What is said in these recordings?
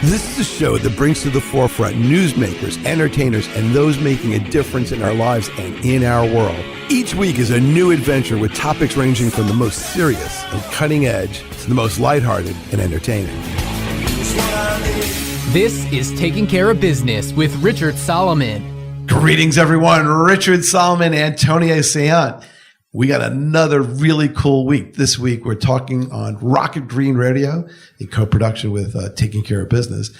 This is a show that brings to the forefront newsmakers, entertainers, and those making a difference in our lives and in our world. Each week is a new adventure with topics ranging from the most serious and cutting edge to the most lighthearted and entertaining. This is Taking Care of Business with Richard Solomon. Greetings, everyone. Richard Solomon, Antonio Saillant. We got another really cool week. This week, we're talking on Rocket Green Radio, a co-production with Taking Care of Business,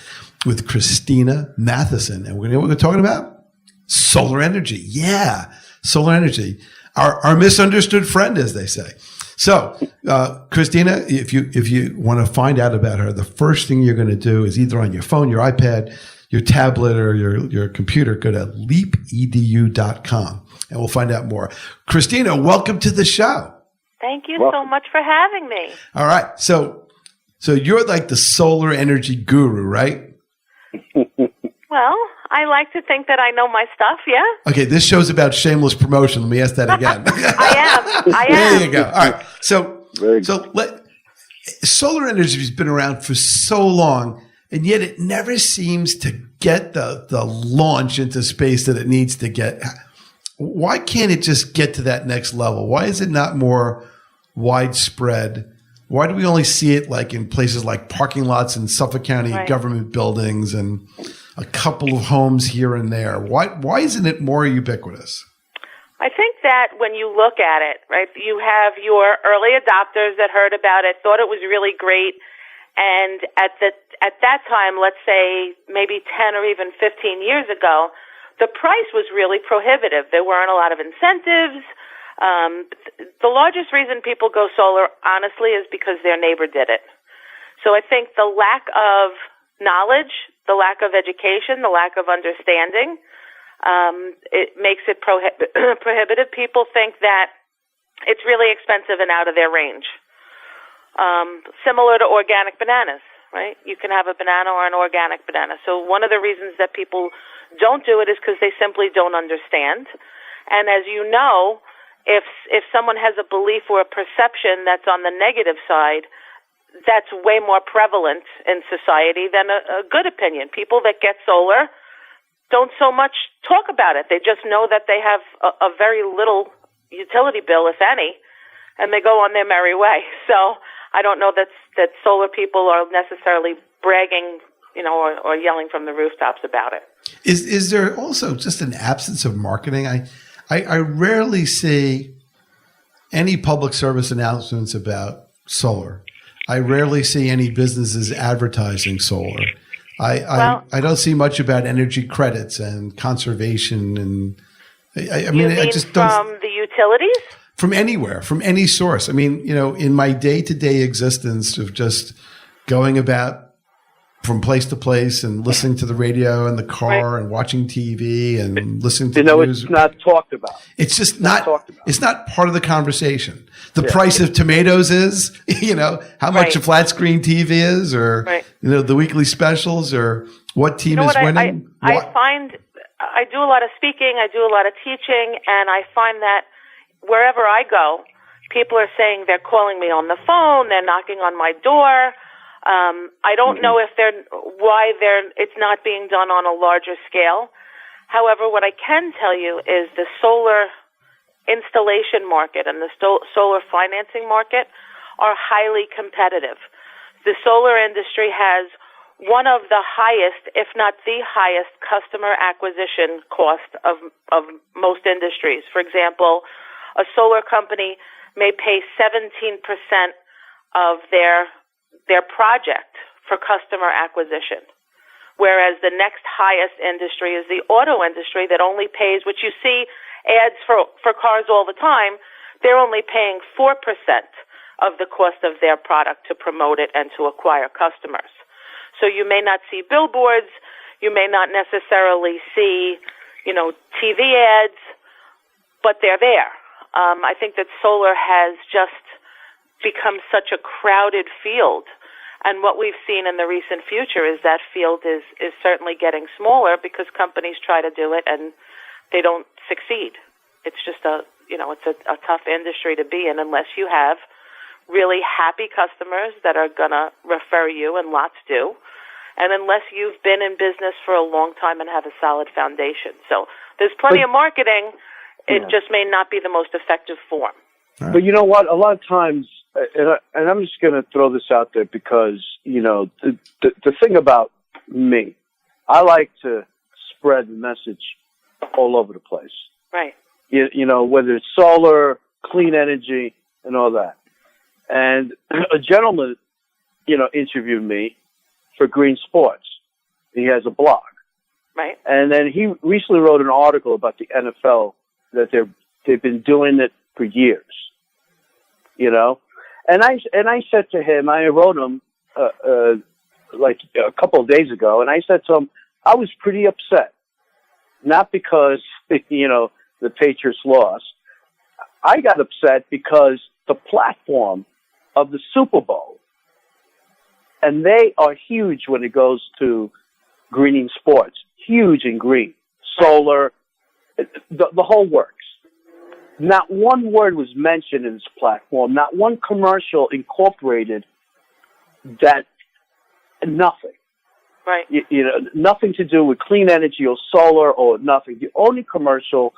with Christina, Mathieson. And we're going to what we're talking about? Solar energy. Yeah, solar energy. Our misunderstood friend, as they say. So, Christina, if you want to find out about her, the first thing you're going to do is either on your phone, your iPad, your tablet, or your computer, go to leapedu.com. And we'll find out more. Christina, welcome to the show. Thank you so much for having me. All right. So you're like the solar energy guru, right? Well, I like to think that I know my stuff, yeah. Okay, this show's about shameless promotion. Let me ask that again. I am. There you go. All right. So solar energy has been around for so long, and yet it never seems to get the launch into space that it needs to get. Why can't it just get to that next level? Why is it not more widespread? Why do we only see it like in places like parking lots in Suffolk County government buildings and a couple of homes here and there? Why isn't it more ubiquitous? I think that when you look at it, right, you have your early adopters that heard about it, thought it was really great, and at that time, let's say maybe 10 or even 15 years ago, the price was really prohibitive. There weren't a lot of incentives. The largest reason people go solar, honestly, is because their neighbor did it. So I think the lack of knowledge, the lack of education, the lack of understanding, it makes it prohibitive. People think that it's really expensive and out of their range. Similar to organic bananas, right? You can have a banana or an organic banana. So one of the reasons that people don't do it is because they simply don't understand. And as you know, if someone has a belief or a perception that's on the negative side, that's way more prevalent in society than a good opinion. People that get solar don't so much talk about it. They just know that they have a very little utility bill, if any, and they go on their merry way. So I don't know that solar people are necessarily bragging, or yelling from the rooftops about it. Is there also just an absence of marketing? I rarely see any public service announcements about solar. I rarely see any businesses advertising solar. I don't see much about energy credits and conservation, and I just don't. From the utilities? From anywhere, from any source. I mean, in my day-to-day existence of just going about from place to place and listening to the radio in the car and watching TV and listening to the news. It's not talked about. It's just not it's not part of the conversation. The price of tomatoes is, how much a flat screen TV is, or, the weekly specials, or what team is winning. I find I do a lot of speaking, I do a lot of teaching, and I find that wherever I go, people are saying they're calling me on the phone, they're knocking on my door. I don't know if it's not being done on a larger scale. However, what I can tell you is the solar installation market and the solar financing market are highly competitive. The solar industry has one of the highest, if not the highest, customer acquisition cost of most industries. For example, a solar company may pay 17% of their project for customer acquisition, whereas the next highest industry is the auto industry that only pays, which you see ads for cars all the time, they're only paying 4% of the cost of their product to promote it and to acquire customers. So you may not see billboards, you may not necessarily see, TV ads, but they're there. I think that solar has just become such a crowded field. And what we've seen in the recent future is that field is certainly getting smaller because companies try to do it and they don't succeed. It's just it's a tough industry to be in unless you have really happy customers that are going to refer you, and lots do, and unless you've been in business for a long time and have a solid foundation. So there's plenty of marketing. It just may not be the most effective form. Right. But you know what? A lot of times, and I'm just going to throw this out there because, the thing about me, I like to spread the message all over the place. Right. Whether it's solar, clean energy, and all that. And a gentleman, interviewed me for Green Sports. He has a blog. Right. And then he recently wrote an article about the NFL that they've been doing it for years. And I said to him, I wrote him like a couple of days ago, and I said to him, I was pretty upset. Not because, the Patriots lost. I got upset because the platform of the Super Bowl, and they are huge when it goes to greening sports, huge in green, solar, the whole works. Not one word was mentioned in this platform, not one commercial incorporated that, nothing. Right. Nothing to do with clean energy or solar or nothing. The only commercial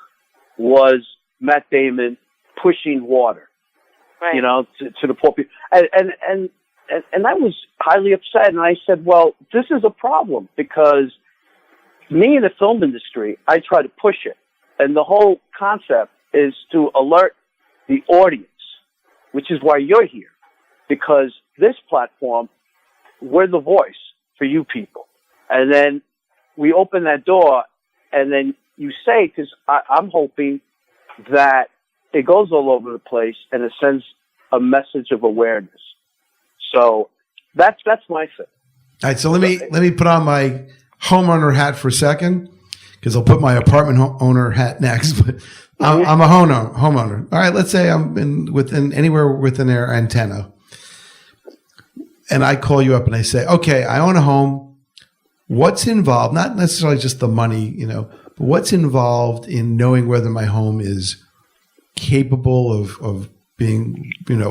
was Matt Damon pushing water, right. To the poor people. And I was highly upset. And I said, well, this is a problem because me in the film industry, I try to push it. And the whole concept is to alert the audience, which is why you're here. Because this platform, we're the voice for you people. And then we open that door, and then you say, because I'm hoping that it goes all over the place and it sends a message of awareness. So that's my thing. All right, so let me put on my homeowner hat for a second, because I'll put my apartment owner hat next. But I'm a homeowner. All right, let's say I'm anywhere within their antenna. And I call you up and I say, okay, I own a home. What's involved? Not necessarily just the money, but what's involved in knowing whether my home is capable of being, being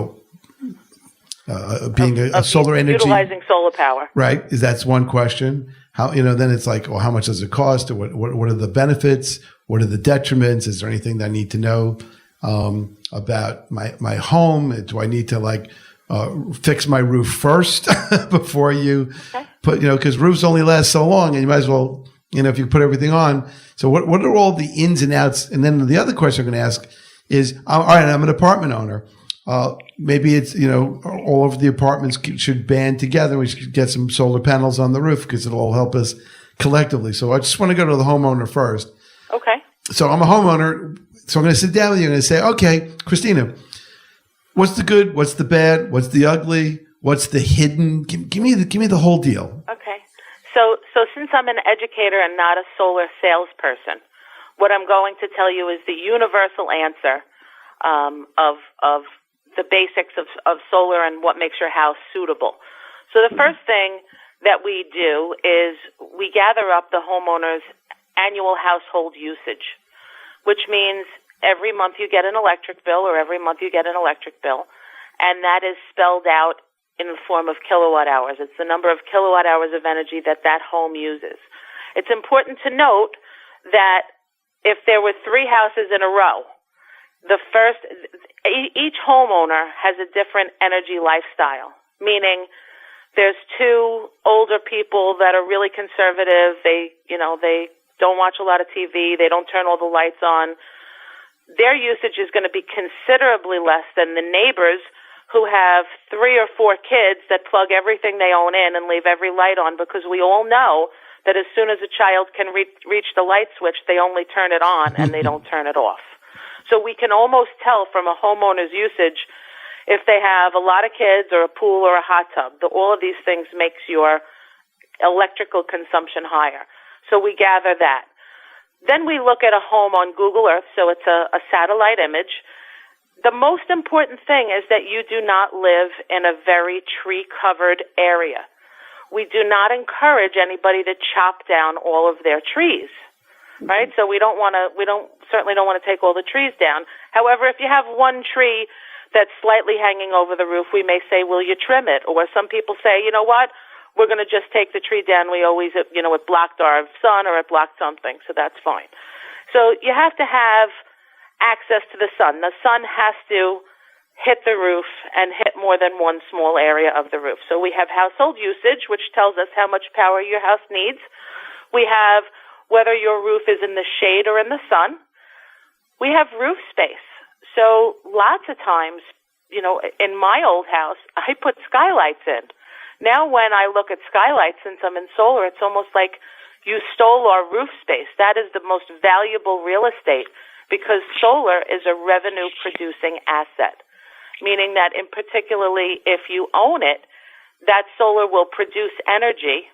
a solar energy, utilizing solar power. Right. That's one question. How, then it's like, well, how much does it cost? Or what are the benefits? What are the detriments? Is there anything that I need to know about my home? Do I need to fix my roof first before you put, because roofs only last so long, and you might as well, if you put everything on. So what are all the ins and outs? And then the other question I'm going to ask is, all right, I'm an apartment owner. Maybe it's, all of the apartments should band together. We should get some solar panels on the roof because it'll all help us collectively. So I just want to go to the homeowner first. Okay. So I'm a homeowner. So I'm going to sit down with you and say, okay, Christina, what's the good? What's the bad? What's the ugly? What's the hidden? Give me the whole deal. Okay. So since I'm an educator and not a solar salesperson, what I'm going to tell you is the universal answer of the basics of solar and what makes your house suitable. So the first thing that we do is we gather up the homeowner's annual household usage, which means every month you get an electric bill or every month you get an electric bill, and that is spelled out in the form of kilowatt hours. It's the number of kilowatt hours of energy that home uses. It's important to note that if there were 3 houses in a row, each homeowner has a different energy lifestyle, meaning there's 2 older people that are really conservative. They don't watch a lot of TV. They don't turn all the lights on. Their usage is going to be considerably less than the neighbors who have 3 or 4 kids that plug everything they own in and leave every light on, because we all know that as soon as a child can reach the light switch, they only turn it on and they don't turn it off. So we can almost tell from a homeowner's usage if they have a lot of kids or a pool or a hot tub. All of these things makes your electrical consumption higher. So we gather that. Then we look at a home on Google Earth, so it's a satellite image. The most important thing is that you do not live in a very tree-covered area. We do not encourage anybody to chop down all of their trees, right? So we certainly don't want to take all the trees down. However, if you have one tree that's slightly hanging over the roof, we may say, will you trim it? Or some people say, you know what? we're going to just take the tree down. We always, it blocked our sun or it blocked something, so that's fine. So you have to have access to the sun. The sun has to hit the roof and hit more than one small area of the roof. So we have household usage, which tells us how much power your house needs. We have whether your roof is in the shade or in the sun. We have roof space. So lots of times, in my old house, I put skylights in. Now when I look at skylights, since I'm in solar, it's almost like you stole our roof space. That is the most valuable real estate because solar is a revenue-producing asset, meaning that in particularly if you own it, that solar will produce energy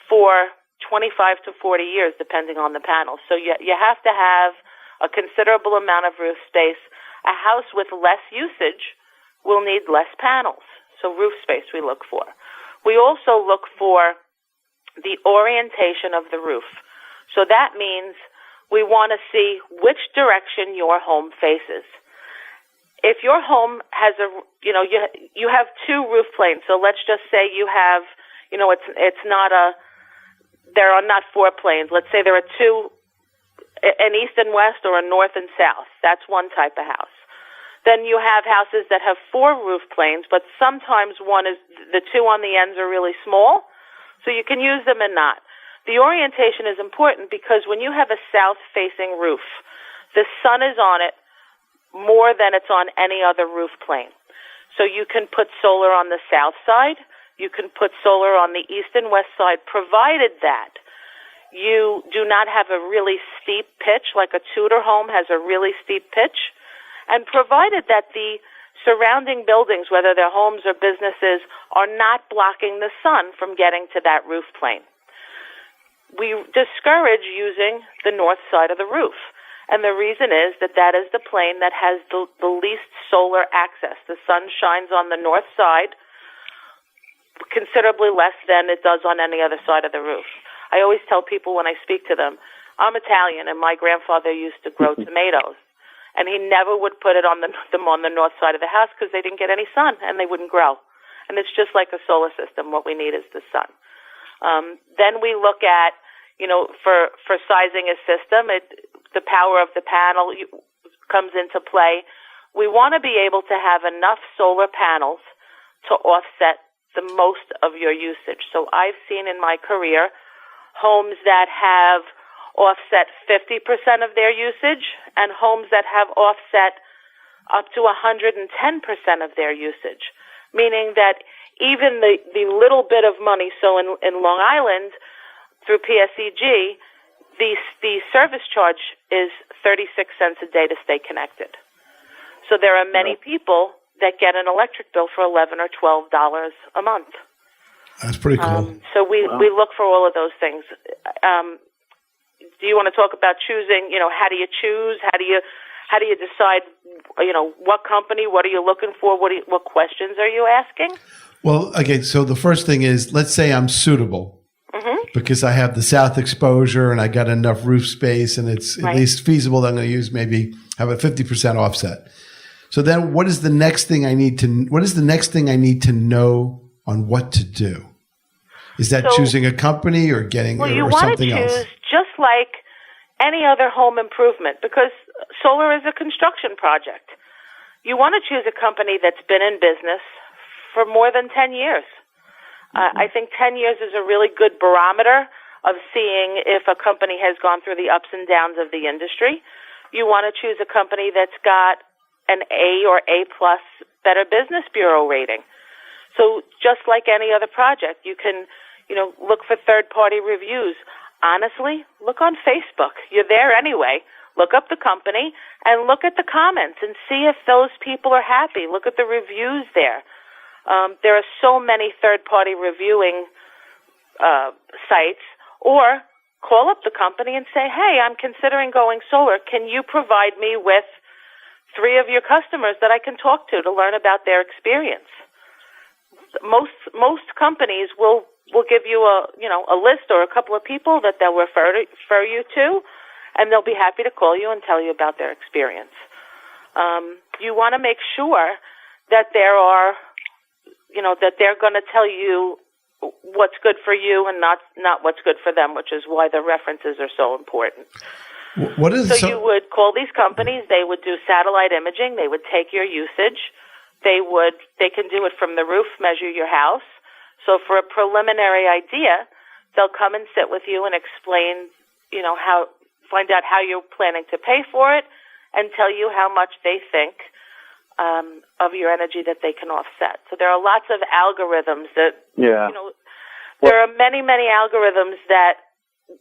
for 25 to 40 years, depending on the panels. So you have to have a considerable amount of roof space. A house with less usage will need less panels. So roof space we look for. We also look for the orientation of the roof. So that means we want to see which direction your home faces. If your home has you have two roof planes. So let's just say you have, there are not four planes. Let's say there are two, an east and west or a north and south. That's one type of house. Then you have houses that have four roof planes, but sometimes the two on the ends are really small, so you can use them and not. The orientation is important because when you have a south-facing roof, the sun is on it more than it's on any other roof plane. So you can put solar on the south side, you can put solar on the east and west side, provided that you do not have a really steep pitch, like a Tudor home has a really steep pitch, and provided that the surrounding buildings, whether they're homes or businesses, are not blocking the sun from getting to that roof plane. We discourage using the north side of the roof. And the reason is that is the plane that has the least solar access. The sun shines on the north side considerably less than it does on any other side of the roof. I always tell people when I speak to them, I'm Italian and my grandfather used to grow tomatoes. And he never would put them on the north side of the house because they didn't get any sun and they wouldn't grow. And it's just like a solar system. What we need is the sun. Then we look at, for sizing a system, the power of the panel comes into play. We want to be able to have enough solar panels to offset the most of your usage. So I've seen in my career homes that have offset 50% of their usage and homes that have offset up to 110% of their usage, meaning that even the little bit of money, so in Long Island, through PSEG, the service charge is 36 cents a day to stay connected. So there are many people that get an electric bill for $11 or $12 a month. That's pretty cool. So we look for all of those things. Do you want to talk about choosing, how do you choose? How do you decide, what company, what are you looking for? What questions are you asking? Well, okay, so the first thing is, let's say I'm suitable because I have the south exposure and I got enough roof space and it's at least feasible that I'm going to use have a 50% offset. So then what is the next thing I need to know on what to do? Is that choosing a company or getting or something else? Well, you want to choose just like any other home improvement because solar is a construction project. You want to choose a company that's been in business for more than 10 years. I think 10 years is a really good barometer of seeing if a company has gone through the ups and downs of the industry. You want to choose a company that's got an A or A+ Better Business Bureau rating. So just like any other project, you can, look for third-party reviews. Honestly, look on Facebook. You're there anyway. Look up the company and look at the comments and see if those people are happy. Look at the reviews there. There are so many third-party reviewing sites. Or call up the company and say, hey, I'm considering going solar. Can you provide me with 3 of your customers that I can talk to learn about their experience? Most companies will give you a list or a couple of people that they'll refer you to, and they'll be happy to call you and tell you about their experience. You want to make sure that that they're going to tell you what's good for you and not what's good for them, which is why the references are so important. So you would call these companies, they would do satellite imaging, they would take your usage, they can do it from the roof, measure your house. So for a preliminary idea, they'll come and sit with you and explain, find out how you're planning to pay for it and tell you how much they think of your energy that they can offset. So there are lots of algorithms that, there are many, many algorithms that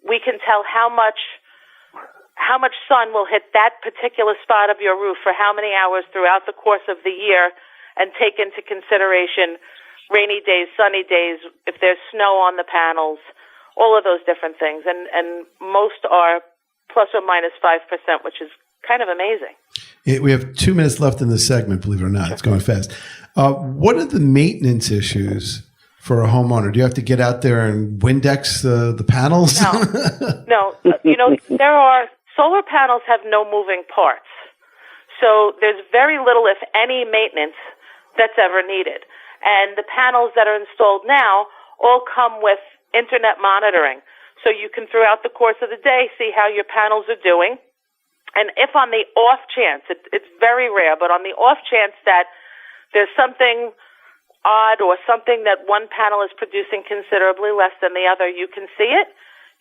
we can tell how much sun will hit that particular spot of your roof for how many hours throughout the course of the year, and take into consideration rainy days, sunny days, if there's snow on the panels, all of those different things. And most are plus or minus 5%, which is kind of amazing. We have 2 minutes left in this segment, believe it or not. It's going fast. What are the maintenance issues for a homeowner? Do you have to get out there and Windex the panels? No. Solar panels have no moving parts. So there's very little, if any, maintenance that's ever needed. And the panels that are installed now all come with internet monitoring. So you can, throughout the course of the day, see how your panels are doing. And if on the off chance, it's very rare, but on the off chance that there's something odd or something that one panel is producing considerably less than the other, you can see it.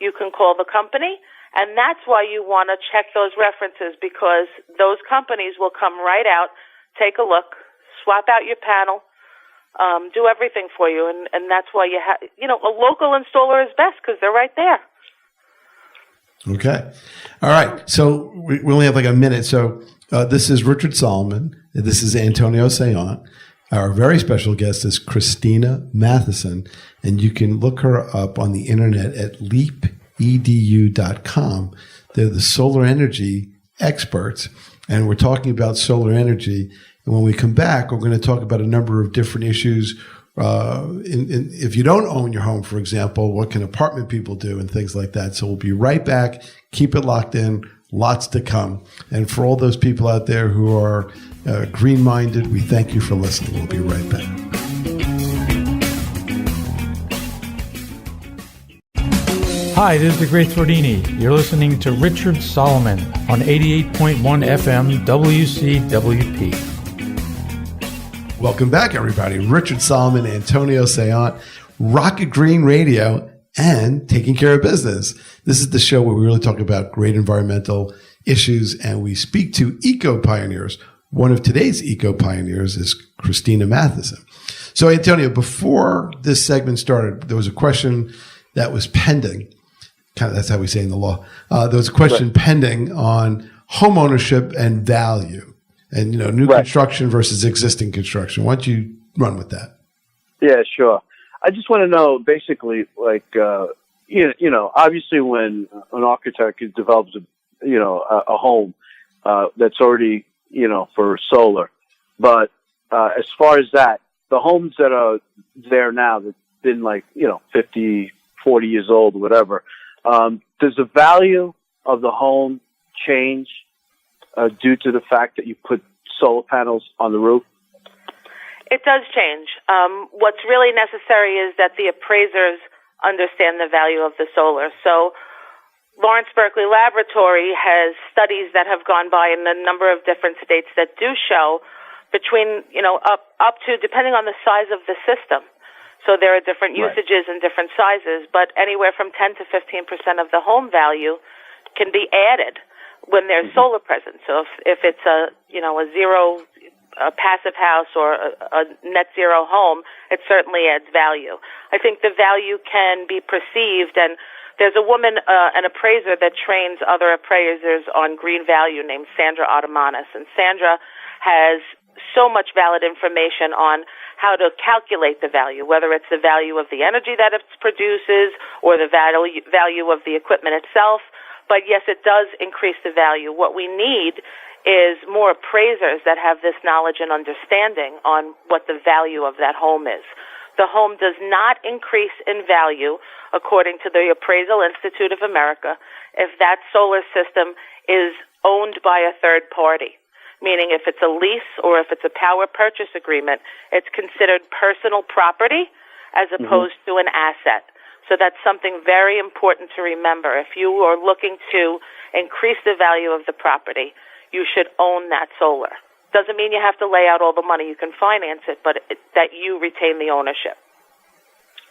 You can call the company. And that's why you want to check those references, because those companies will come right out, take a look, swap out your panel, do everything for you. And that's why a local installer is best, because they're right there. Okay. All right. So we only have like a minute. So this is Richard Solomon. This is Antonio Saillant. Our very special guest is Christina Mathieson, and you can look her up on the internet at leapedu.com. They're the solar energy experts, and we're talking about solar energy. And when we come back, we're going to talk about a number of different issues. If you don't own your home, for example, what can apartment people do and things like that. So we'll be right back. Keep it locked in. Lots to come. And for all those people out there who are green-minded, we thank you for listening. We'll be right back. Hi, this is the Great Thordini. You're listening to Richard Solomon on 88.1 FM WCWP. Welcome back, everybody. Richard Solomon, Antonio Saillant, Rocket Green Radio, and Taking Care of Business. This is the show where we really talk about great environmental issues, and we speak to eco-pioneers. One of today's eco-pioneers is Christina Mathieson. So, Antonio, before this segment started, there was a question that was pending. Kind of, that's how we say in the law. There was a question pending on home ownership and value. And, new construction versus existing construction. Why don't you run with that? Yeah, sure. I just want to know, basically, obviously when an architect develops, a home that's already, for solar. But as far as that, the homes that are there now that been 50, 40 years old or whatever, does the value of the home change due to the fact that you put solar panels on the roof? It does change. What's really necessary is that the appraisers understand the value of the solar. So Lawrence Berkeley Laboratory has studies that have gone by in a number of different states that do show between, up to, depending on the size of the system. So there are different usages and different sizes, but anywhere from 10 to 15% of the home value can be added when there's solar present. So if it's a passive house or a net zero home, it certainly adds value. I think the value can be perceived, and there's a woman, an appraiser that trains other appraisers on green value named Sandra Ottomanis, and Sandra has so much valid information on how to calculate the value, whether it's the value of the energy that it produces or the value of the equipment itself. But yes, it does increase the value. What we need is more appraisers that have this knowledge and understanding on what the value of that home is. The home does not increase in value, according to the Appraisal Institute of America, if that solar system is owned by a third party. Meaning if it's a lease or if it's a power purchase agreement, it's considered personal property, as opposed to an asset. So that's something very important to remember. If you are looking to increase the value of the property, you should own that solar. Doesn't mean you have to lay out all the money. You can finance it, but that you retain the ownership.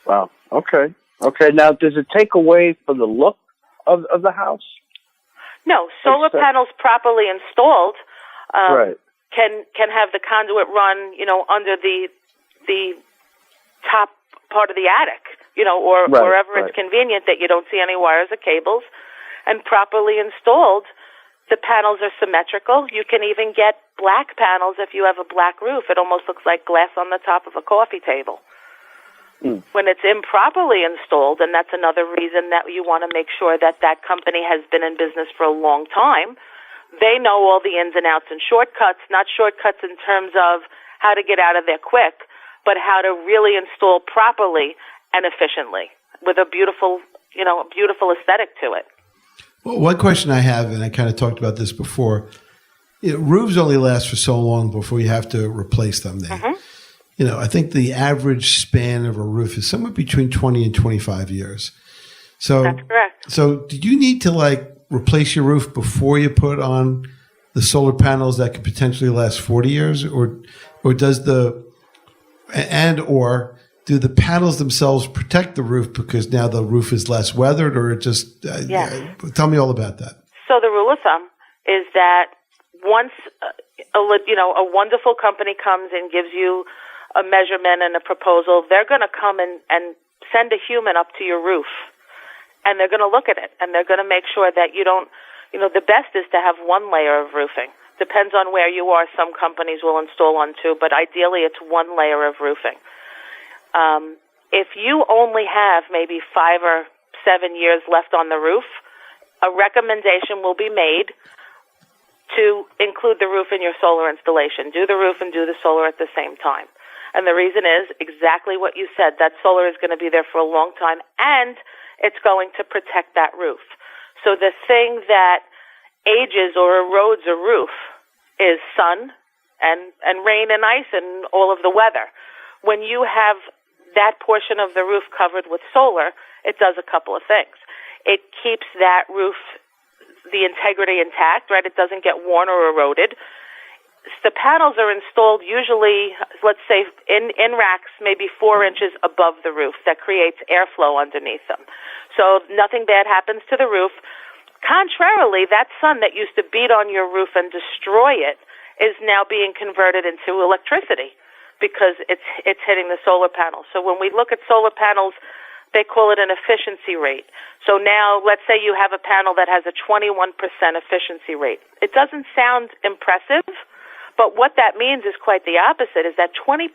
Wow. Okay. Now, does it take away from the look of the house? No. Solar panels properly installed right. can have the conduit run, under the top part of the attic, or right, wherever it's convenient that you don't see any wires or cables. And properly installed, the panels are symmetrical. You can even get black panels if you have a black roof. It almost looks like glass on the top of a coffee table. When it's improperly installed, and that's another reason that you want to make sure that that company has been in business for a long time, they know all the ins and outs and shortcuts, not shortcuts in terms of how to get out of there quick, but how to really install properly and efficiently with a beautiful aesthetic to it. Well, one question I have, and I kind of talked about this before, roofs only last for so long before you have to replace them. I think the average span of a roof is somewhere between 20 and 25 years. So that's correct. So do you need to replace your roof before you put on the solar panels that could potentially last 40 years, or do the panels themselves protect the roof because now the roof is less weathered, or it just tell me all about that. So the rule of thumb is that once a wonderful company comes and gives you a measurement and a proposal, they're going to come and send a human up to your roof, and they're going to look at it, and they're going to make sure that you don't, the best is to have one layer of roofing. Depends on where you are. Some companies will install on two, but ideally it's one layer of roofing. If you only have maybe 5 or 7 years left on the roof, a recommendation will be made to include the roof in your solar installation. Do the roof and do the solar at the same time. And the reason is exactly what you said. That solar is going to be there for a long time, and it's going to protect that roof. So the thing that ages or erodes a roof is sun and rain and ice and all of the weather. When you have that portion of the roof covered with solar, it does a couple of things. It keeps that roof, the integrity intact, right? It doesn't get worn or eroded. The panels are installed usually, let's say, in racks maybe 4 inches above the roof. That creates airflow underneath them. So nothing bad happens to the roof. Contrarily, that sun that used to beat on your roof and destroy it is now being converted into electricity because it's hitting the solar panels. So when we look at solar panels, they call it an efficiency rate. So now, let's say you have a panel that has a 21% efficiency rate. It doesn't sound impressive, but what that means is quite the opposite, is that 21%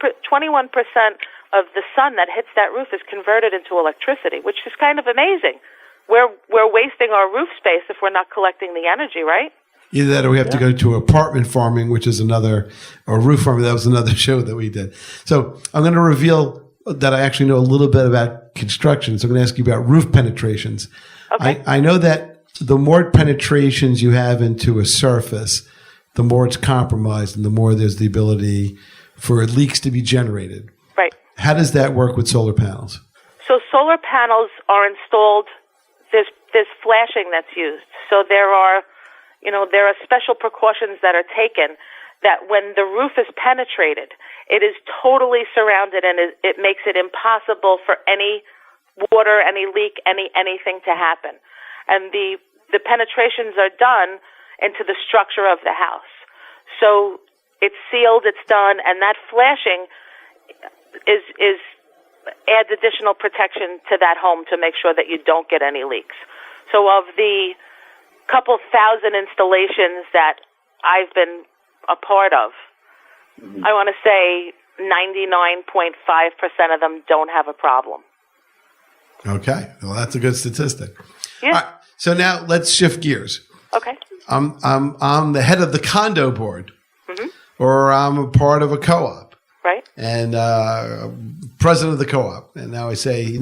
of the sun that hits that roof is converted into electricity, which is kind of amazing. We're wasting our roof space if we're not collecting the energy, right? Either that or we have to go to apartment farming, which is or roof farming. That was another show that we did. So I'm going to reveal that I actually know a little bit about construction. So I'm going to ask you about roof penetrations. Okay. I know that the more penetrations you have into a surface, the more it's compromised and the more there's the ability for leaks to be generated. Right. How does that work with solar panels? So solar panels are installed. There's flashing that's used. So there are special precautions that are taken that when the roof is penetrated, it is totally surrounded and it makes it impossible for any water, any leak, anything to happen. And the penetrations are done into the structure of the house. So it's sealed, it's done, and that flashing is adds additional protection to that home to make sure that you don't get any leaks. So of the couple thousand installations that I've been a part of, I want to say 99.5% of them don't have a problem. Okay. Well, that's a good statistic. Yeah. All right. So now let's shift gears. Okay. I'm the head of the condo board, or I'm a part of a co-op. Right. And president of the co-op. And now I say,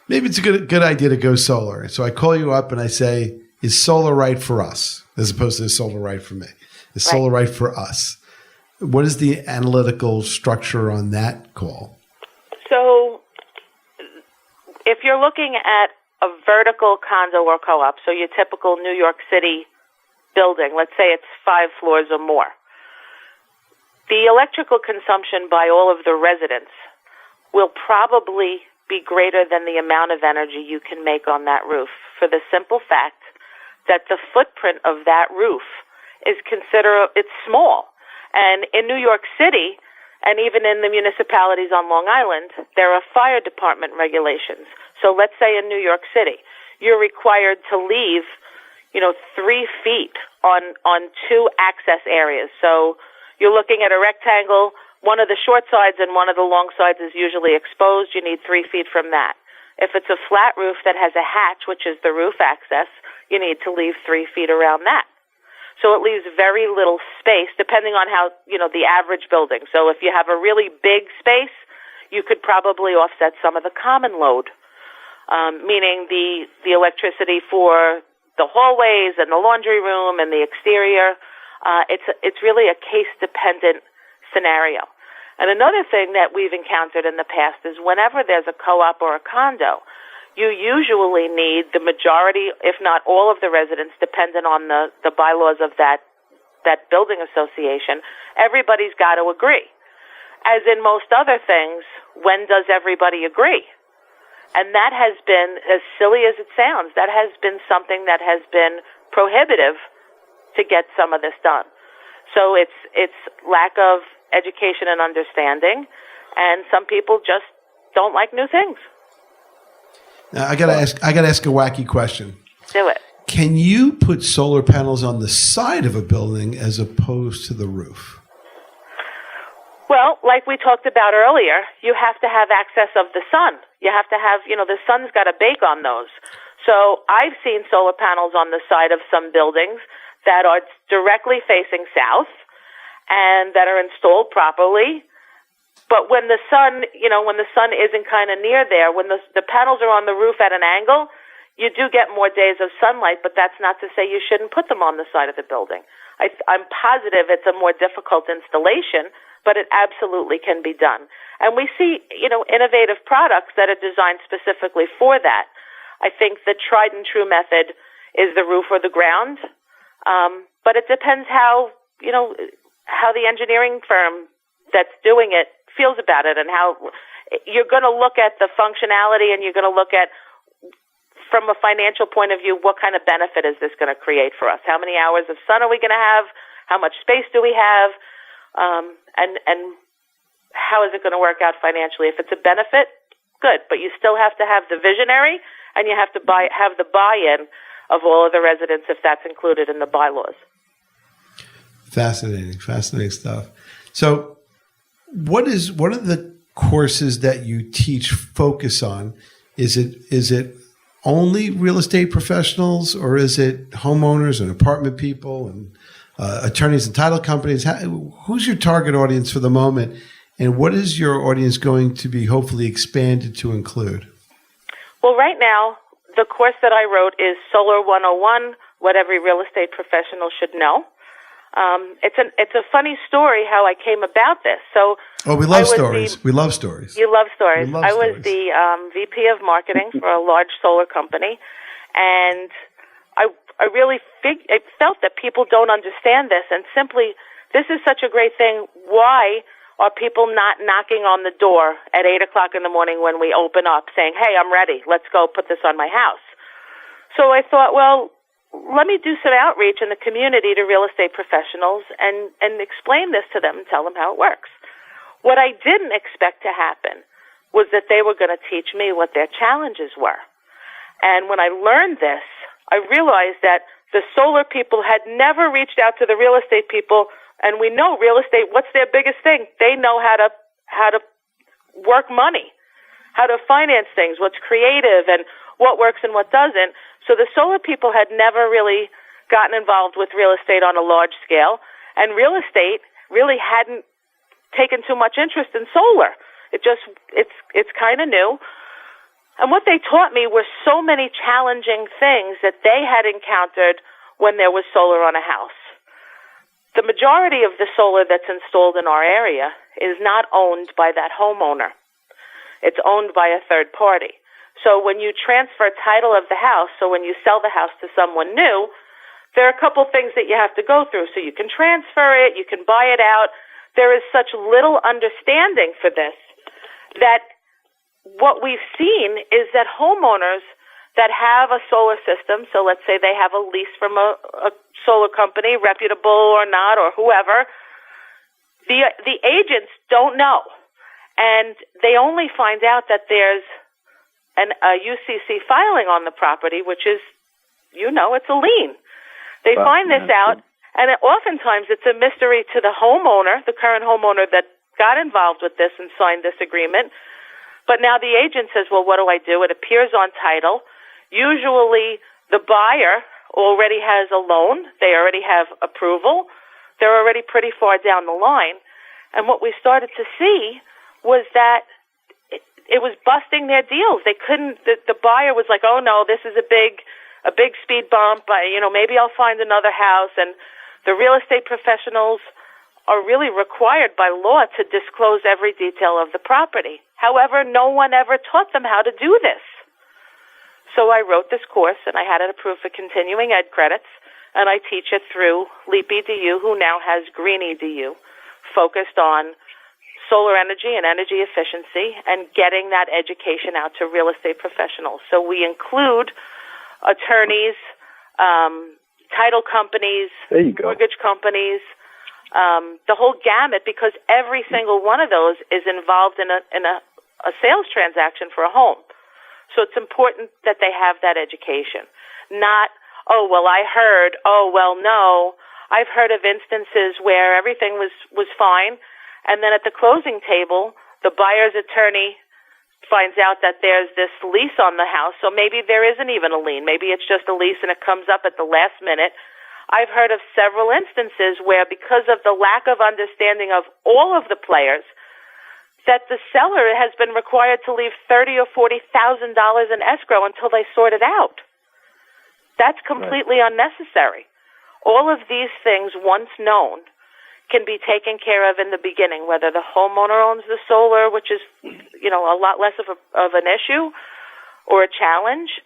maybe it's a good idea to go solar. So I call you up and I say, is solar right for us? As opposed to is solar right for me? Is solar right for us? What is the analytical structure on that call? So you're looking at a vertical condo or co-op, so your typical New York City building, let's say it's 5 floors or more, the electrical consumption by all of the residents will probably be greater than the amount of energy you can make on that roof, for the simple fact that the footprint of that roof is it's small. And in New York City, and even in the municipalities on Long Island, there are fire department regulations. So let's say in New York City, you're required to leave, 3 feet on 2 access areas. So you're looking at a rectangle. One of the short sides and one of the long sides is usually exposed. You need 3 feet from that. If it's a flat roof that has a hatch, which is the roof access, you need to leave 3 feet around that. So it leaves very little space, depending on how, the average building. So if you have a really big space, you could probably offset some of the common load, meaning the electricity for the hallways and the laundry room and the exterior. It's really a case-dependent scenario. And another thing that we've encountered in the past is whenever there's a co-op or a condo, you usually need the majority, if not all of the residents, dependent on the bylaws of that building association. Everybody's got to agree. As in most other things, when does everybody agree? And that has been, as silly as it sounds, that has been something that has been prohibitive to get some of this done. So it's lack of education and understanding, and some people just don't like new things. Now, I gotta ask a wacky question. Do it. Can you put solar panels on the side of a building as opposed to the roof? Well, like we talked about earlier, you have to have access of the sun. You have to have, the sun's got to bake on those. So I've seen solar panels on the side of some buildings that are directly facing south and that are installed properly. But when the sun, when the sun isn't kind of near there, when the panels are on the roof at an angle, you do get more days of sunlight, but that's not to say you shouldn't put them on the side of the building. I'm positive it's a more difficult installation, but it absolutely can be done. And we see, innovative products that are designed specifically for that. I think the tried and true method is the roof or the ground, but it depends how the engineering firm that's doing it feels about it, and how you're going to look at the functionality, and you're going to look at, from a financial point of view, what kind of benefit is this going to create for us? How many hours of sun are we going to have? How much space do we have? And how is it going to work out financially? If it's a benefit, good, but you still have to have the visionary, and you have to have the buy-in of all of the residents if that's included in the bylaws. Fascinating stuff. So what are the courses that you teach focus on? Is it only real estate professionals, or is it homeowners and apartment people and attorneys and title companies? Who's your target audience for the moment, and what is your audience going to be hopefully expanded to include? Well, right now, the course that I wrote is Solar 101, What Every Real Estate Professional Should Know. It's a funny story how I came about this. So, we love stories. We love stories. You love stories. I was the VP of marketing for a large solar company, and I really I felt that people don't understand this, and simply, this is such a great thing. Why are people not knocking on the door at 8 o'clock in the morning when we open up saying, hey, I'm ready, let's go put this on my house? So I thought, well, let me do some outreach in the community to real estate professionals and explain this to them and tell them how it works. What I didn't expect to happen was that they were going to teach me what their challenges were. And when I learned this, I realized that the solar people had never reached out to the real estate people. And we know real estate, what's their biggest thing? They know how to work money, how to finance things, what's creative and what works and what doesn't. So the solar people had never really gotten involved with real estate on a large scale, and real estate really hadn't taken too much interest in solar. It's kind of new. And what they taught me were so many challenging things that they had encountered when there was solar on a house. The majority of the solar that's installed in our area is not owned by that homeowner. It's owned by a third party. So when you transfer title of the house, so when you sell the house to someone new, there are a couple things that you have to go through. So you can transfer it, you can buy it out. There is such little understanding for this that what we've seen is that homeowners that have a solar system, so let's say they have a lease from a solar company, reputable or not, or whoever, the agents don't know. And they only find out that there's a UCC filing on the property, which is, it's a lien. They find this out, and oftentimes it's a mystery to the homeowner, the current homeowner that got involved with this and signed this agreement. But now the agent says, well, what do I do? It appears on title. Usually the buyer already has a loan. They already have approval. They're already pretty far down the line. And what we started to see was that it was busting their deals. They couldn't, the buyer was like, oh no, this is a big speed bump. Maybe I'll find another house. And the real estate professionals are really required by law to disclose every detail of the property. However, no one ever taught them how to do this. So I wrote this course, and I had it approved for continuing ed credits, and I teach it through LEAP EDU, who now has Green EDU, focused on solar energy and energy efficiency and getting that education out to real estate professionals. So we include attorneys, title companies, mortgage companies, the whole gamut, because every single one of those is involved in a sales transaction for a home. So it's important that they have that education. Not, oh, well, I heard, oh, well, no. I've heard of instances where everything was fine, and then at the closing table, the buyer's attorney finds out that there's this lease on the house, so maybe there isn't even a lien. Maybe it's just a lease and it comes up at the last minute. I've heard of several instances where, because of the lack of understanding of all of the players, that the seller has been required to leave $30,000 or $40,000 in escrow until they sort it out. That's completely unnecessary. All of these things, once known, can be taken care of in the beginning, whether the homeowner owns the solar, which is, a lot less of an issue or a challenge.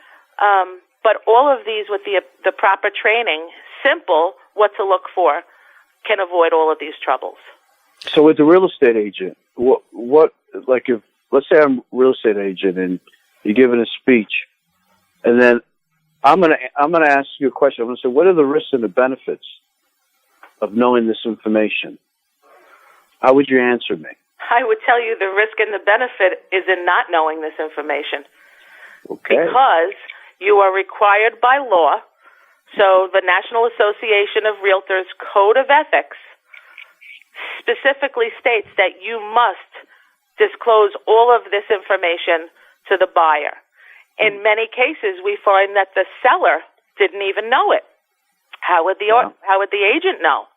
But all of these, with the proper training, simple, what to look for, can avoid all of these troubles. So with the real estate agent, what if, let's say I'm a real estate agent and you're giving a speech, and then I'm gonna ask you a question. I'm gonna say, what are the risks and the benefits of knowing this information? How would you answer me? I would tell you the risk and the benefit is in not knowing this information. Okay. Because you are required by law. So the National Association of Realtors Code of Ethics specifically states that you must disclose all of this information to the buyer. In many cases, we find that the seller didn't even know it. How would the agent know?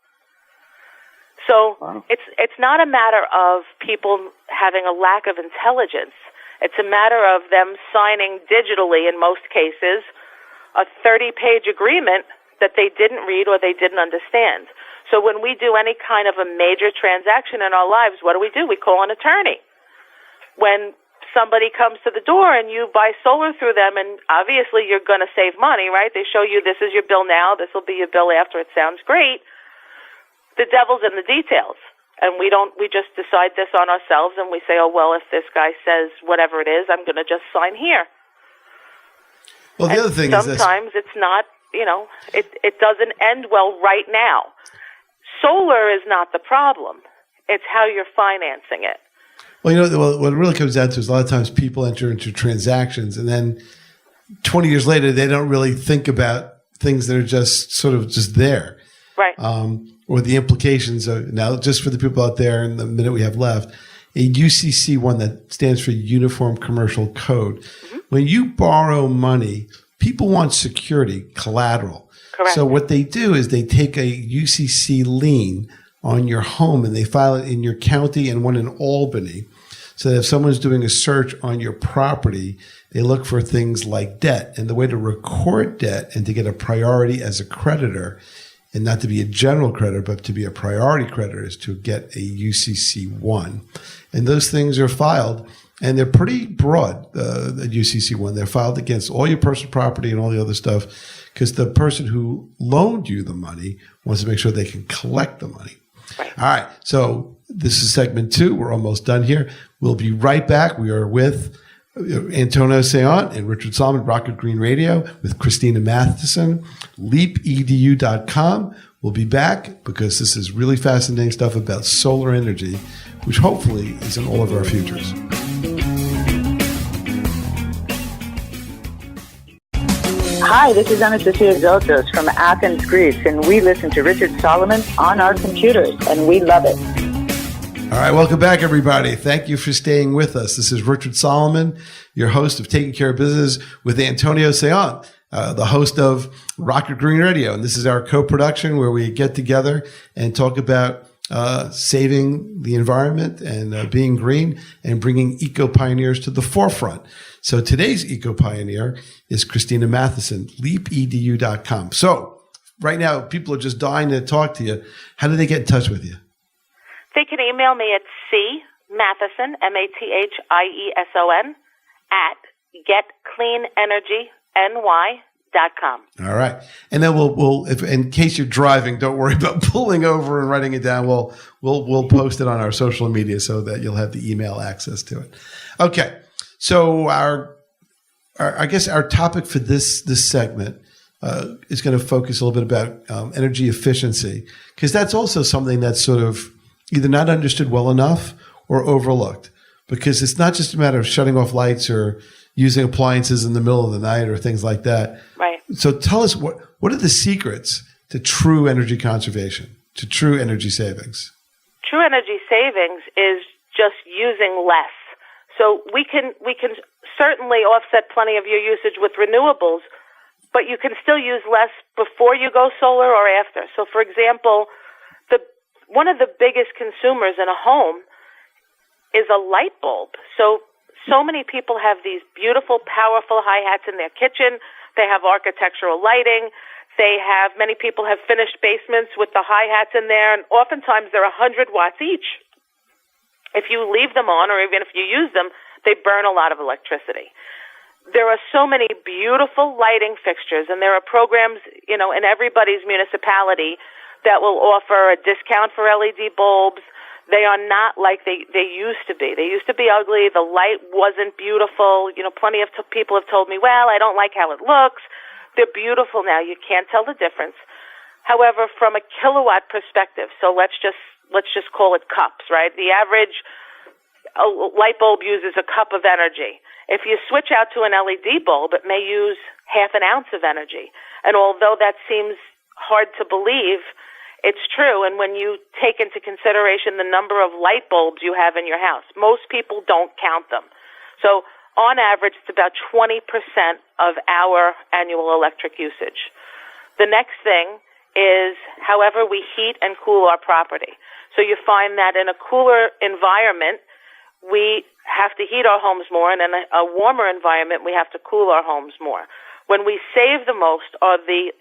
So it's not a matter of people having a lack of intelligence. It's a matter of them signing digitally, in most cases, a 30-page agreement that they didn't read or they didn't understand. So when we do any kind of a major transaction in our lives, what do? We call an attorney. When somebody comes to the door and you buy solar through them, and obviously you're going to save money, right? They show you, this is your bill now, this will be your bill after. It sounds great. The devil's in the details. And we just decide this on ourselves, and we say, oh, well, if this guy says whatever it is, I'm going to just sign here. Well, the other thing is this. Sometimes it's not, it doesn't end well right now. Solar is not the problem. It's how you're financing it. Well, what it really comes down to is a lot of times people enter into transactions, and then 20 years later, they don't really think about things that are just sort of just there. Right. Or the implications of, now, just for the people out there in the minute we have left, a UCC one that stands for Uniform Commercial Code. Mm-hmm. When you borrow money, people want security, collateral. Correct. So what they do is they take a UCC lien on your home and they file it in your county and one in Albany. So that if someone's doing a search on your property, they look for things like debt. And the way to record debt and to get a priority as a creditor, and not to be a general creditor, but to be a priority creditor, is to get a UCC1. And those things are filed And they're pretty broad, the UCC one. They're filed against all your personal property and all the other stuff because the person who loaned you the money wants to make sure they can collect the money. Right. All right. So this is segment 2. We're almost done here. We'll be right back. We are with Antonio Saillant and Richard Solomon, Rocket Green Radio, with Christina Mathieson, leapedu.com. We'll be back because this is really fascinating stuff about solar energy, which hopefully is in all of our futures. Hi, this is Anastasia Zotos from Athens, Greece, and we listen to Richard Solomon on our computers, and we love it. All right, welcome back, everybody. Thank you for staying with us. This is Richard Solomon, your host of Taking Care of Business with Antonio Saillant, the host of Rocket Green Radio. And this is our co-production where we get together and talk about saving the environment and being green and bringing eco-pioneers to the forefront. So today's eco-pioneer is Christina Mathieson, leapedu.com. So right now, people are just dying to talk to you. How do they get in touch with you? They can email me at cmathieson, Mathieson, at getcleanenergyny.com. All right. And then we'll if in case you're driving, don't worry about pulling over and writing it down. We'll post it on our social media so that you'll have the email access to it. Okay. So our I guess our topic for this segment is going to focus a little bit about energy efficiency, because that's also something that's sort of either not understood well enough or overlooked, because it's not just a matter of shutting off lights or using appliances in the middle of the night or things like that. Right. So tell us, what are the secrets to true energy conservation, to true energy savings? True energy savings is just using less. So we can certainly offset plenty of your usage with renewables, but you can still use less before you go solar or after. So, for example, one of the biggest consumers in a home is a light bulb. So many people have these beautiful, powerful hi-hats in their kitchen. They have architectural lighting. Many people have finished basements with the hi-hats in there, and oftentimes they're 100 watts each. If you leave them on, or even if you use them, they burn a lot of electricity. There are so many beautiful lighting fixtures, and there are programs, in everybody's municipality that will offer a discount for LED bulbs. They are not like they used to be. They used to be ugly. The light wasn't beautiful. Plenty of people have told me, well, I don't like how it looks. They're beautiful now. You can't tell the difference. However, from a kilowatt perspective, so let's just call it cups, right? The average light bulb uses a cup of energy. If you switch out to an LED bulb, it may use half an ounce of energy. And although that seems hard to believe, it's true. And when you take into consideration the number of light bulbs you have in your house, most people don't count them. So on average, it's about 20% of our annual electric usage. The next thing is however we heat and cool our property. So you find that in a cooler environment, we have to heat our homes more, and in a warmer environment, we have to cool our homes more. When we save the most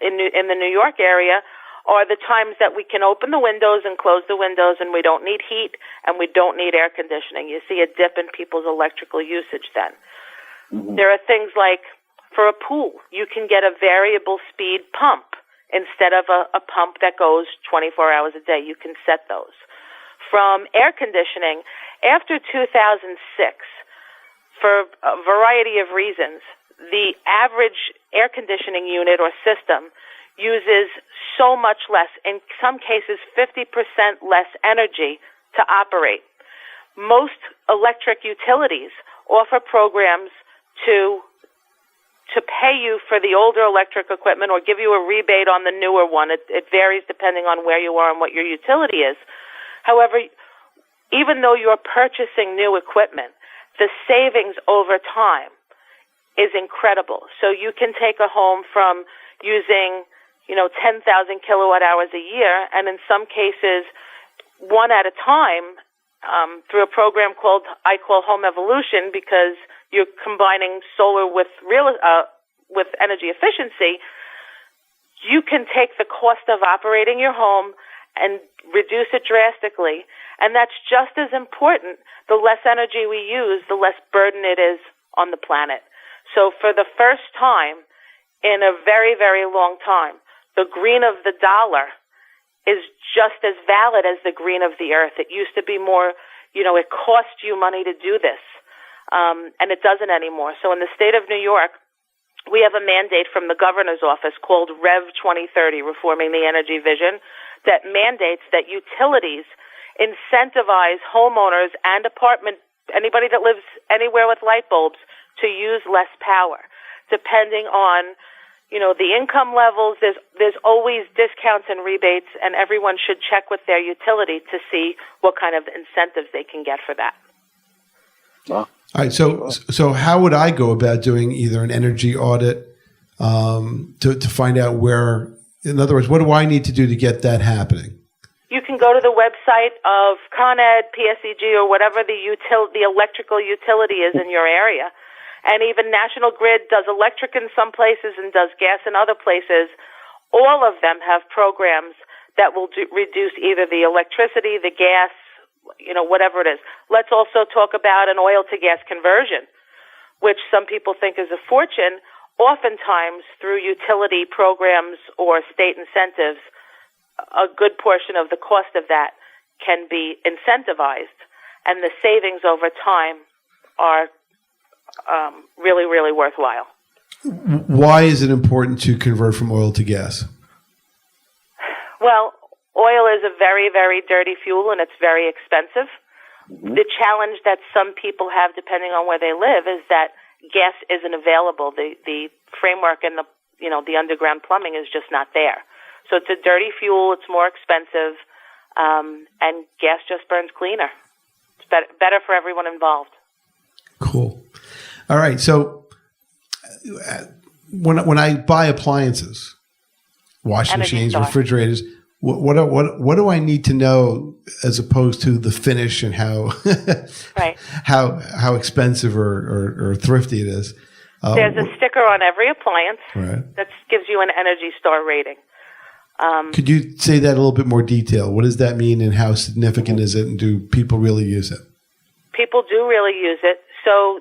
in the New York area are the times that we can open the windows and close the windows, and we don't need heat and we don't need air conditioning. You see a dip in people's electrical usage then. Mm-hmm. There are things like, for a pool, you can get a variable speed pump instead of a pump that goes 24 hours a day. You can set those. From air conditioning, after 2006, for a variety of reasons, the average air conditioning unit or system uses so much less, in some cases 50% less energy to operate. Most electric utilities offer programs to pay you for the older electric equipment or give you a rebate on the newer one. It varies depending on where you are and what your utility is. However, even though you're purchasing new equipment, the savings over time is incredible. So you can take a home from using 10,000 kilowatt hours a year, and in some cases, one at a time, through a program I call Home Evolution, because you're combining solar with energy efficiency. You can take the cost of operating your home and reduce it drastically, And that's just as important. The less energy we use, the less burden it is on the planet. So for the first time in a very, very long time, the green of the dollar is just as valid as the green of the earth. It used to be more, it cost you money to do this, and it doesn't anymore. So in the state of New York, we have a mandate from the governor's office called Rev 2030, Reforming the Energy Vision, that mandates that utilities incentivize homeowners and anybody that lives anywhere with light bulbs to use less power. Depending on, the income levels, there's always discounts and rebates, and everyone should check with their utility to see what kind of incentives they can get for that. All right. So how would I go about doing either an energy audit to find out where, in other words, what do I need to do to get that happening? You can go to the website of Con Ed, PSEG, or whatever the electrical utility is in your area. And even National Grid does electric in some places and does gas in other places. All of them have programs that will reduce either the electricity, the gas, whatever it is. Let's also talk about an oil to gas conversion, which some people think is a fortune. Oftentimes, through utility programs or state incentives, a good portion of the cost of that can be incentivized, and the savings over time are really, really worthwhile. Why is it important to convert from oil to gas? Well, oil is a very, very dirty fuel, and it's very expensive. Mm-hmm. The challenge that some people have, depending on where they live, is that gas isn't available. The framework and the underground plumbing is just not there. So it's a dirty fuel. It's more expensive, and gas just burns cleaner. It's better for everyone involved. Cool. All right. So when I buy appliances, washing machines, refrigerators, what do I need to know as opposed to the finish and how right. how expensive or thrifty it is? There's a sticker on every appliance that gives you an Energy Star rating. Could you say that a little bit more detail? What does that mean, and how significant is it, and do people really use it? People do really use it. So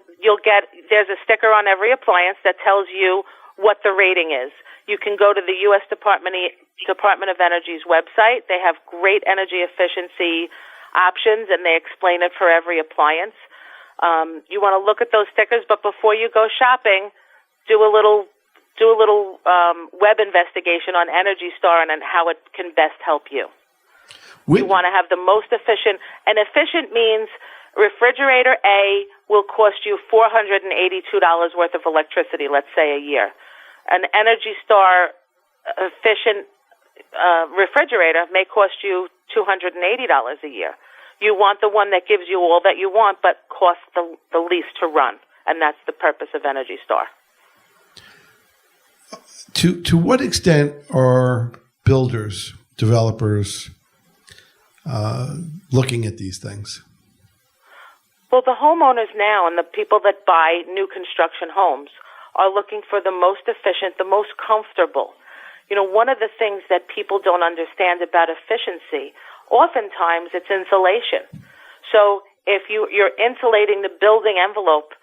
there's a sticker on every appliance that tells you what the rating is. You can go to the U.S. Department of Energy's website. They have great energy efficiency options, and they explain it for every appliance. You want to look at those stickers, but before you go shopping, do a little web investigation on Energy Star and how it can best help you. You want to have the most efficient, and efficient means refrigerator A will cost you $482 worth of electricity, let's say, a year. An Energy Star efficient refrigerator may cost you $280 a year. You want the one that gives you all that you want, but costs the least to run, and that's the purpose of Energy Star. To what extent are builders, developers looking at these things? Well, the homeowners now and the people that buy new construction homes are looking for the most efficient, the most comfortable. One of the things that people don't understand about efficiency, oftentimes it's insulation. So if you're insulating the building envelope,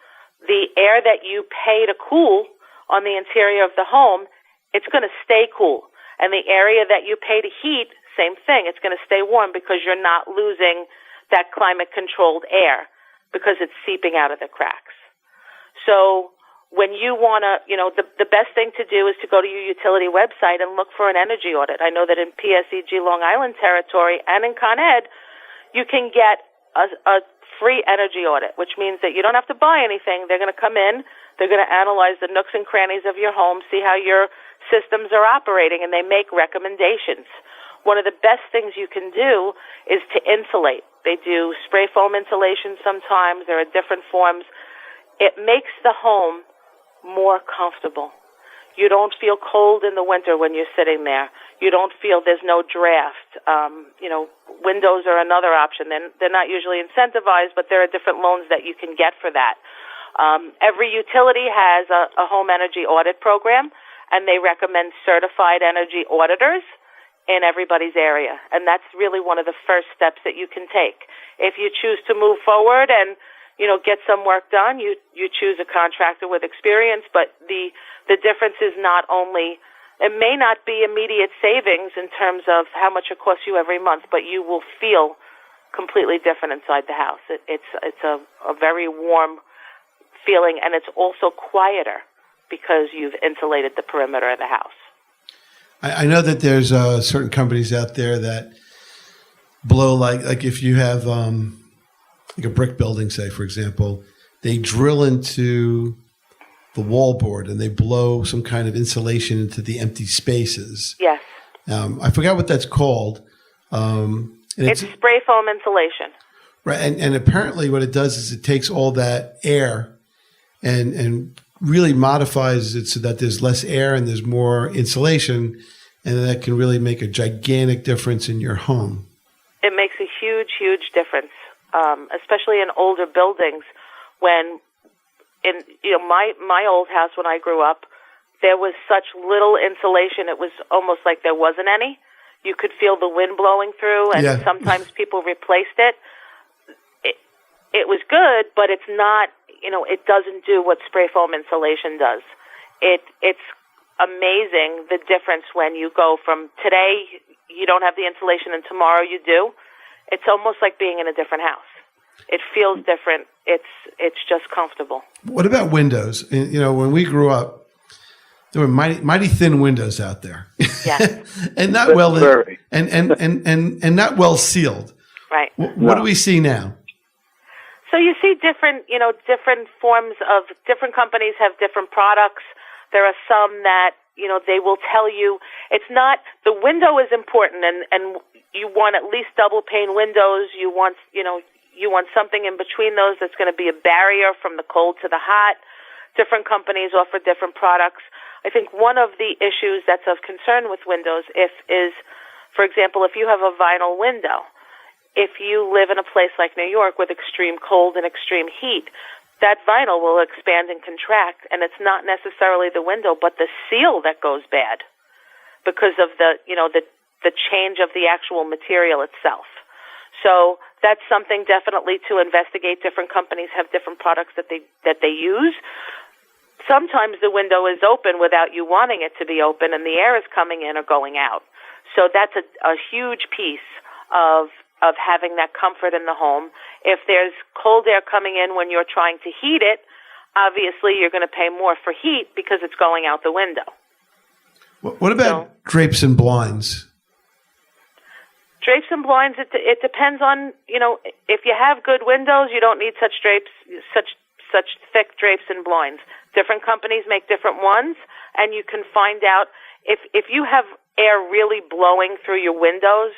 the air that you pay to cool on the interior of the home, it's going to stay cool. And the area that you pay to heat, same thing, it's going to stay warm because you're not losing that climate-controlled air because it's seeping out of the cracks. So when you want to, the best thing to do is to go to your utility website and look for an energy audit. I know that in PSEG Long Island territory and in Con Ed, you can get a free energy audit, which means that you don't have to buy anything. They're going to come in, they're going to analyze the nooks and crannies of your home, see how your systems are operating, and they make recommendations. One of the best things you can do is to insulate. They do spray foam insulation sometimes. There are different forms. It makes the home more comfortable. You don't feel cold in the winter when you're sitting there. You don't feel there's no draft. Windows are another option. They're not usually incentivized, but there are different loans that you can get for that. Every utility has a home energy audit program, and they recommend certified energy auditors in everybody's area. And that's really one of the first steps that you can take. If you choose to move forward and, get some work done, you choose a contractor with experience, but the difference is not only, it may not be immediate savings in terms of how much it costs you every month, but you will feel completely different inside the house. It's a very warm feeling, and it's also quieter because you've insulated the perimeter of the house. I know that there's certain companies out there that blow like if you have like a brick building, say, for example, they drill into the wallboard and they blow some kind of insulation into the empty spaces. Yes. I forgot what that's called. It's spray foam insulation. Right. And apparently what it does is it takes all that air and really modifies it so that there's less air and there's more insulation, and that can really make a gigantic difference in your home. It makes a huge, huge difference, especially in older buildings. When in my old house when I grew up, there was such little insulation; it was almost like there wasn't any. You could feel the wind blowing through, and sometimes people replaced it. It was good, but it's not. It doesn't do what spray foam insulation does. It's amazing the difference when you go from today you don't have the insulation and tomorrow you do. It's almost like being in a different house. It feels different. It's just comfortable. What about windows? When we grew up, there were mighty thin windows out there. Yes. and not and not well sealed. Right. What do we see now? So you see different forms of different companies have different products. There are some that, they will tell you it's not, the window is important and you want at least double pane windows. You want something in between those that's going to be a barrier from the cold to the hot. Different companies offer different products. I think one of the issues that's of concern with windows is, for example, if you have a vinyl window, if you live in a place like New York with extreme cold and extreme heat, that vinyl will expand and contract, and it's not necessarily the window, but the seal that goes bad because of the change of the actual material itself. So that's something definitely to investigate. Different companies have different products that they use. Sometimes the window is open without you wanting it to be open, and the air is coming in or going out. So that's a huge piece of having that comfort in the home. If there's cold air coming in when you're trying to heat it, obviously you're going to pay more for heat because it's going out the window. What about drapes and blinds? Drapes and blinds, it depends on, if you have good windows, you don't need such drapes, such thick drapes and blinds. Different companies make different ones, and you can find out if you have air really blowing through your windows,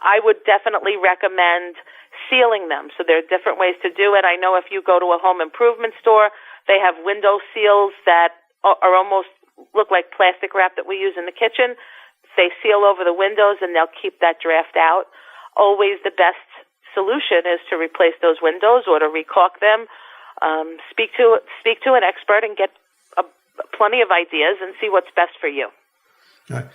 I would definitely recommend sealing them. So there are different ways to do it. I know if you go to a home improvement store, they have window seals that are almost look like plastic wrap that we use in the kitchen. They seal over the windows and they'll keep that draft out. Always the best solution is to replace those windows or to recaulk them. Speak to an expert and get plenty of ideas and see what's best for you. All right.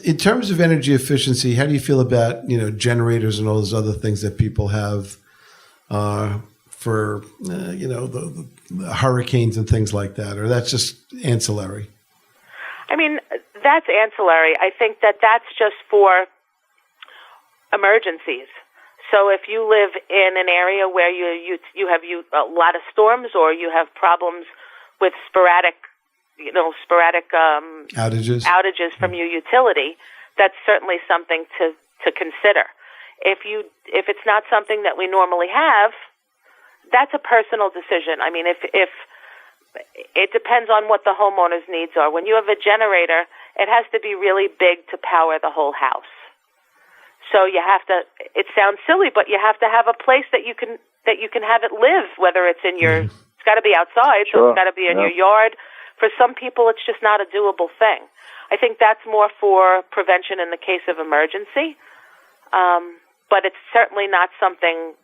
In terms of energy efficiency, how do you feel about generators and all those other things that people have for the hurricanes and things like that, or that's just ancillary? I mean, that's ancillary. I think that's just for emergencies. So if you live in an area where you have a lot of storms or you have problems with sporadic outages from your utility, that's certainly something to consider. If it's not something that we normally have, that's a personal decision. I mean, if it depends on what the homeowner's needs are. When you have a generator, it has to be really big to power the whole house. So you have to. It sounds silly, but you have to have a place that you can have it live. Whether it's in your, it's got to be outside, so it's got to be in your yard. For some people, it's just not a doable thing. I think that's more for prevention in the case of emergency, but it's certainly not something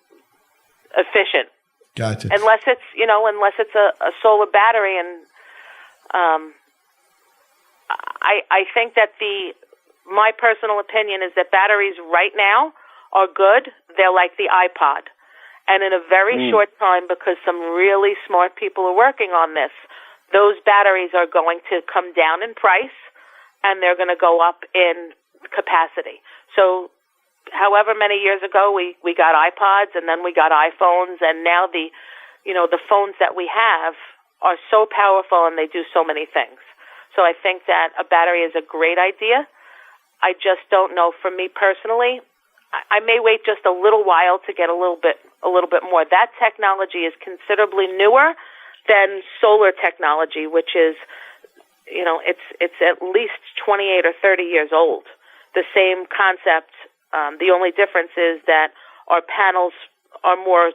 efficient. Gotcha. Unless it's a solar battery, and I think that my personal opinion is that batteries right now are good. They're like the iPod. And in a very short time, because some really smart people are working on this, those batteries are going to come down in price and they're going to go up in capacity. So however many years ago we got iPods and then we got iPhones, and now the phones that we have are so powerful and they do so many things. So I think that a battery is a great idea. I just don't know, for me personally, I may wait just a little while to get a little bit more. That technology is considerably newer than solar technology, which is, it's at least 28 or 30 years old. The same concept. The only difference is that our panels are more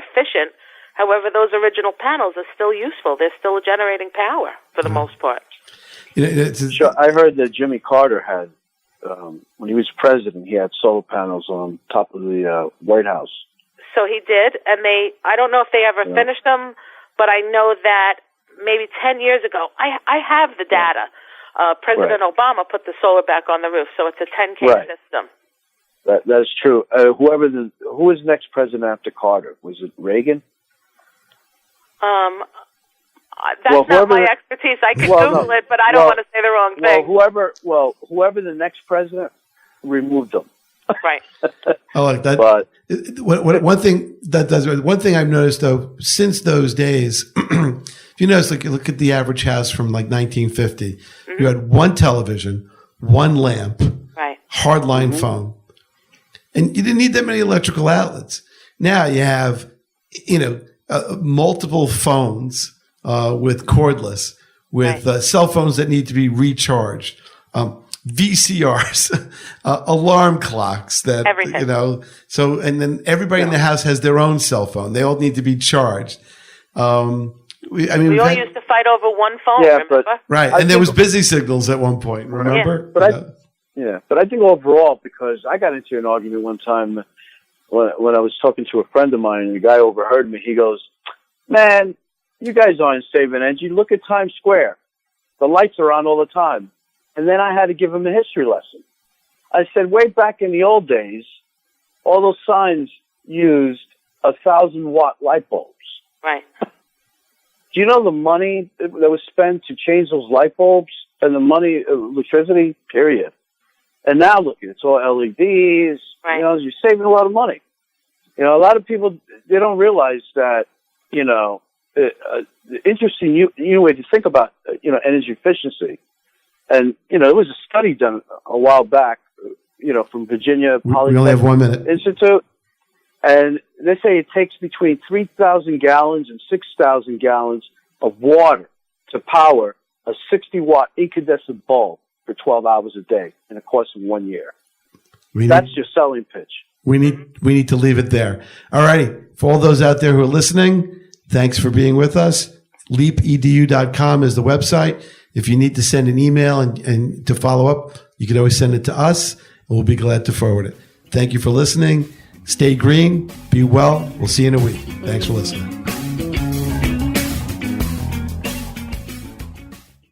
efficient. However, those original panels are still useful. They're still generating power for the most part. Sure, I heard that Jimmy Carter had, when he was president, he had solar panels on top of the White House. So he did, and I don't know if they ever finished them, but I know that maybe 10 years ago, I have the data. President Obama put the solar back on the roof, so it's a 10K system. That's true. Who was the next president after Carter? Was it Reagan? That's not my expertise. I could Google it, but I don't want to say the wrong thing. Whoever the next president, removed them. Right. I like that. But one thing I've noticed though, since those days, if you notice, like you look at the average house from like 1950, you had one television, one lamp, hardline phone, and you didn't need that many electrical outlets. Now you have, multiple phones with cordless, with cell phones that need to be recharged, VCRs, alarm clocks that, everything. So, and then everybody in the house has their own cell phone. They all need to be charged. We all used to fight over one phone, remember? And there was busy signals at one point, remember? But I think overall, because I got into an argument one time when I was talking to a friend of mine, and the guy overheard me. He goes, "Man, you guys aren't saving energy. Look at Times Square. The lights are on all the time." And then I had to give him a history lesson. I said, way back in the old days, all those signs used 1,000-watt light bulbs. Right. Do you know the money that was spent to change those light bulbs and the money, electricity, period? And now look, it's all LEDs. Right. You're saving a lot of money. A lot of people, they don't realize that, the interesting new way to think about, energy efficiency. And, it was a study done a while back, from Virginia Polytechnic we only have 1 minute. Institute. And they say it takes between 3,000 gallons and 6,000 gallons of water to power a 60-watt incandescent bulb for 12 hours a day in the course of 1 year. That's your selling pitch. We need to leave it there. All righty. For all those out there who are listening, thanks for being with us. leapedu.com is the website. If you need to send an email and to follow up, you can always send it to us, and we'll be glad to forward it. Thank you for listening. Stay green. Be well. We'll see you in a week. Thanks for listening.